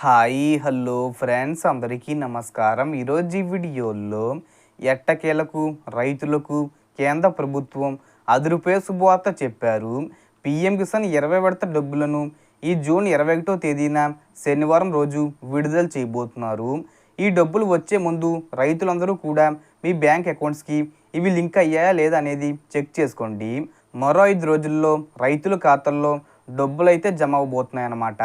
Hi hello friends అందరికీ నమస్కారం. ఈరోజు ఈ వీడియోలో ఎట్టకేలకు రైతులకు కేంద్ర ప్రభుత్వం 10 రూపాయల శుభవార్త చెప్పారు. పీఎం కిసాన్ 20 విడత డబ్బులను ఈ జూన్ 21వ తేదీన శనివారం రోజు విడుదల చేయబోతున్నారు. ఈ డబ్బులు వచ్చే ముందు రైతులందరూ కూడా మీ బ్యాంక్ అకౌంట్స్కి ఇవి లింక్ అయ్యాయా లేదా అనేది చెక్ చేసుకోండి. మరో 5 రోజుల్లో రైతుల ఖాతాల్లో డబ్బులు అయితే జమ అవబోతున్నాయన్నమాట.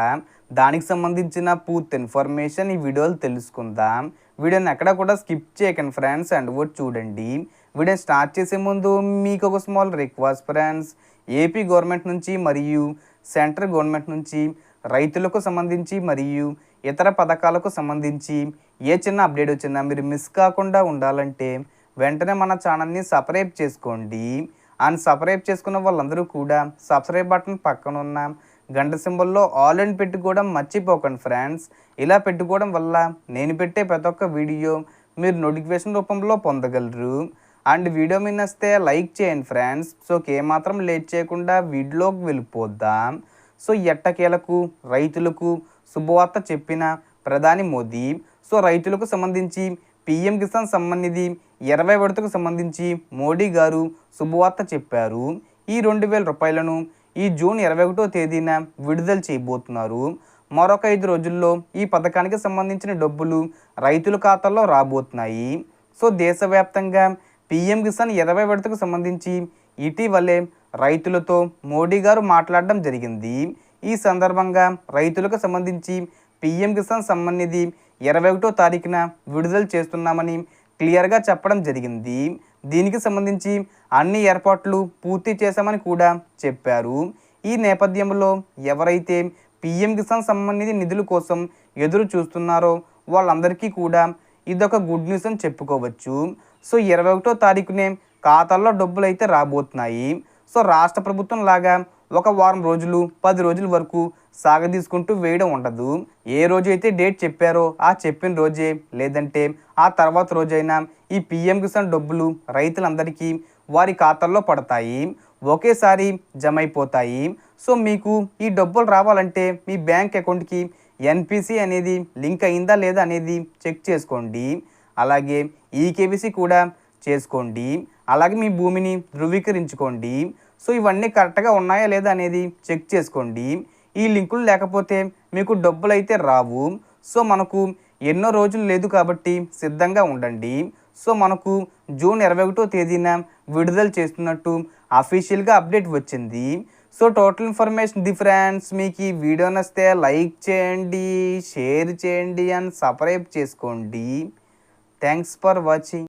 దానికి సంబంధించిన పూర్తి ఇన్ఫర్మేషన్ ఈ వీడియోలో తెలుసుకుందాం. వీడియోని ఎక్కడ కూడా స్కిప్ చేయకండి ఫ్రెండ్స్, అండ్ కూడా చూడండి. వీడియోని స్టార్ట్ చేసే ముందు మీకు ఒక small request friends. AP government నుంచి మరియు సెంట్రల్ గవర్నమెంట్ నుంచి రైతులకు సంబంధించి మరియు ఇతర పథకాలకు సంబంధించి ఏ చిన్న అప్డేట్ వచ్చినా మీరు మిస్ కాకుండా ఉండాలంటే వెంటనే మన ఛానల్ని సబ్స్క్రైబ్ చేసుకోండి. అండ్ సబ్స్క్రైబ్ చేసుకున్న వాళ్ళందరూ కూడా సబ్స్క్రైబ్ బటన్ పక్కన ఉన్న గంట సింబల్లో ఆల్ అని పెట్టుకోవడం మర్చిపోకండి ఫ్రెండ్స్. ఇలా పెట్టుకోవడం వల్ల నేను పెట్టే ప్రతి ఒక్క వీడియో మీరు నోటిఫికేషన్ రూపంలో పొందగలరు. అండ్ వీడియో మీద వస్తే లైక్ చేయండి ఫ్రెండ్స్. సో ఏమాత్రం లేట్ చేయకుండా వీడియోలోకి వెళ్ళిపోద్దాం. సో ఎట్టకేలకు రైతులకు శుభవార్త చెప్పిన ప్రధాని మోదీ సో రైతులకు సంబంధించి పీఎం కిసాన్ సమ్మాన్ నిధి 20 విడతకు సంబంధించి మోడీ గారు శుభవార్త చెప్పారు. ఈ 2000 రూపాయలను ఈ జూన్ 21వ తేదీన విడుదల చేయబోతున్నారు. మరొక 5 రోజుల్లో ఈ పథకానికి సంబంధించిన డబ్బులు రైతుల ఖాతాల్లో రాబోతున్నాయి. సో దేశవ్యాప్తంగా పీఎం కిసాన్ 20 విడతకు సంబంధించి ఇటీవలే రైతులతో మోడీ గారు మాట్లాడడం జరిగింది. ఈ సందర్భంగా రైతులకు సంబంధించి పీఎం కిసాన్ సమ్మాన్ నిధి 21వ తారీఖున విడుదల చేస్తున్నామని క్లియర్గా చెప్పడం జరిగింది. దీనికి సంబంధించి అన్ని ఏర్పాట్లు పూర్తి చేశామని కూడా చెప్పారు. ఈ నేపథ్యంలో ఎవరైతే పీఎం కిసాన్ సమ్మాన్ నిధి నిధుల కోసం ఎదురు చూస్తున్నారో వాళ్ళందరికీ కూడా ఇదొక గుడ్ న్యూస్ అని చెప్పుకోవచ్చు. సో 21వ తారీఖునే ఖాతాల్లో డబ్బులు అయితే రాబోతున్నాయి. సో రాష్ట్ర ప్రభుత్వం లాగా ఒక వారం రోజులు 10 రోజుల వరకు సాగదీసుకుంటూ వేయడం ఉండదు. ఏ రోజైతే డేట్ చెప్పారో ఆ చెప్పిన రోజే లేదంటే ఆ తర్వాత రోజైనా ఈ పీఎం కిసాన్ డబ్బులు రైతులందరికీ వారి ఖాతాల్లో పడతాయి, ఒకేసారి జమ అయిపోతాయి. సో మీకు ఈ డబ్బులు రావాలంటే మీ బ్యాంక్ అకౌంట్కి ఎన్పిసి అనేది లింక్ అయిందా లేదా అనేది చెక్ చేసుకోండి. అలాగే ఈకేవీసీ కూడా చేసుకోండి. అలాగే మీ భూమిని ధృవీకరించుకోండి. సో ఇవన్నీ కరెక్ట్గా ఉన్నాయా లేదా అనేది చెక్ చేసుకోండి. ఈ లింకులు లేకపోతే మీకు డబ్బులు అయితే రావు. సో మనకు ఎన్నో రోజులు లేదు కాబట్టి సిద్ధంగా ఉండండి. సో మనకు జూన్ 21వ తేదీన విడుదల చేస్తున్నట్టు అఫీషియల్గా అప్డేట్ వచ్చింది. So total information friends. మీకు ఈ వీడియో నచ్చితే లైక్ చేయండి, షేర్ చేయండి అండ్ సబ్స్క్రైబ్ చేసుకోండి. Thanks for watching.